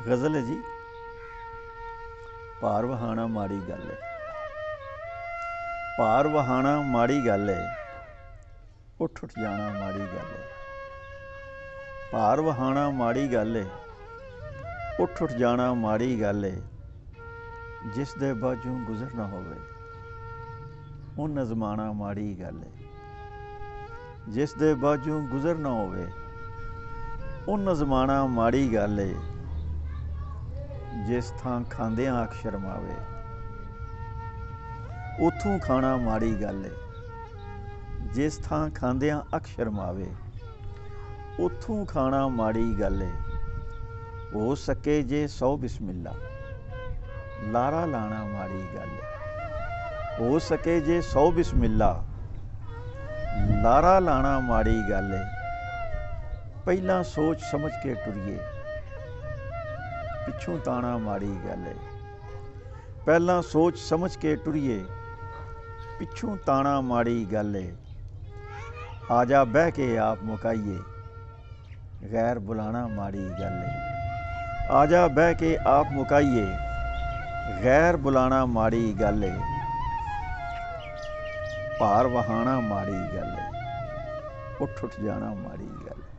ਗਜ਼ਲ ਹੈ ਜੀ। ਭਾਰ ਵਹਾਣਾ ਮਾੜੀ ਗੱਲ ਹੈ। ਭਾਰ ਵਹਾਣਾ ਮਾੜੀ ਗੱਲ ਹੈ, ਉੱਠ ਉੱਠ ਜਾਣਾ ਮਾੜੀ ਗੱਲ ਹੈ। ਭਾਰ ਵਹਾਣਾ ਮਾੜੀ ਗੱਲ ਹੈ, ਉੱਠ ਉੱਠ ਜਾਣਾ ਮਾੜੀ ਗੱਲ ਹੈ। ਜਿਸ ਦੇ ਬਾਝੋਂ ਗੁਜ਼ਰ ਨਾ ਹੋਵੇ ਉਹ ਨਜ਼ਮਾਣਾ ਮਾੜੀ ਗੱਲ ਹੈ। ਜਿਸ ਦੇ ਬਾਝੋਂ ਗੁਜ਼ਰ ਨਾ ਹੋਵੇ ਉਹ ਨਜ਼ਮਾਣਾ ਮਾੜੀ ਗੱਲ ਹੈ। ਜਿਸ ਥਾਂ ਖਾਂਦਿਆਂ ਅੱਖ ਸ਼ਰਮਾਵੇ ਉੱਥੋਂ ਖਾਣਾ ਮਾੜੀ ਗੱਲ ਹੈ। ਜਿਸ ਥਾਂ ਖਾਂਦਿਆਂ ਅੱਖ ਸ਼ਰਮਾਵੇ ਉੱਥੋਂ ਖਾਣਾ ਮਾੜੀ ਗੱਲ ਹੈ। ਹੋ ਸਕੇ ਜੇ 100 ਬਿਸਮਿल्ला ਲਾਰਾ ਲਾਣਾ ਮਾੜੀ ਗੱਲ ਹੈ। ਹੋ ਸਕੇ ਜੇ 100 ਬਿਸਮਿल्ला ਲਾਰਾ ਲਾਣਾ ਮਾੜੀ ਗੱਲ ਹੈ। ਪਹਿਲਾਂ ਸੋਚ ਸਮਝ ਕੇ ਟੁਰੀਏ ਪਿੱਛੋਂ ਤਾਣਾ ਮਾੜੀ ਗੱਲ ਹੈ। ਪਹਿਲਾਂ ਸੋਚ ਸਮਝ ਕੇ ਟੁਰੀਏ ਪਿੱਛੋਂ ਤਾਣਾ ਮਾੜੀ ਗੱਲ ਹੈ। ਆ ਜਾ ਬਹਿ ਕੇ ਆਪ ਮੁਕਾਈਏ ਗੈਰ ਬੁਲਾਣਾ ਮਾੜੀ ਗੱਲ ਹੈ। ਆ ਜਾ ਬਹਿ ਕੇ ਆਪ ਮੁਕਾਈਏ ਗੈਰ ਬੁਲਾਣਾ ਮਾੜੀ ਗੱਲ ਹੈ। ਭਾਰ ਵਹਾਣਾ ਮਾੜੀ ਗੱਲ ਹੈ, ਉੱਠ ਉੱਠ ਜਾਣਾ ਮਾੜੀ ਗੱਲ ਹੈ।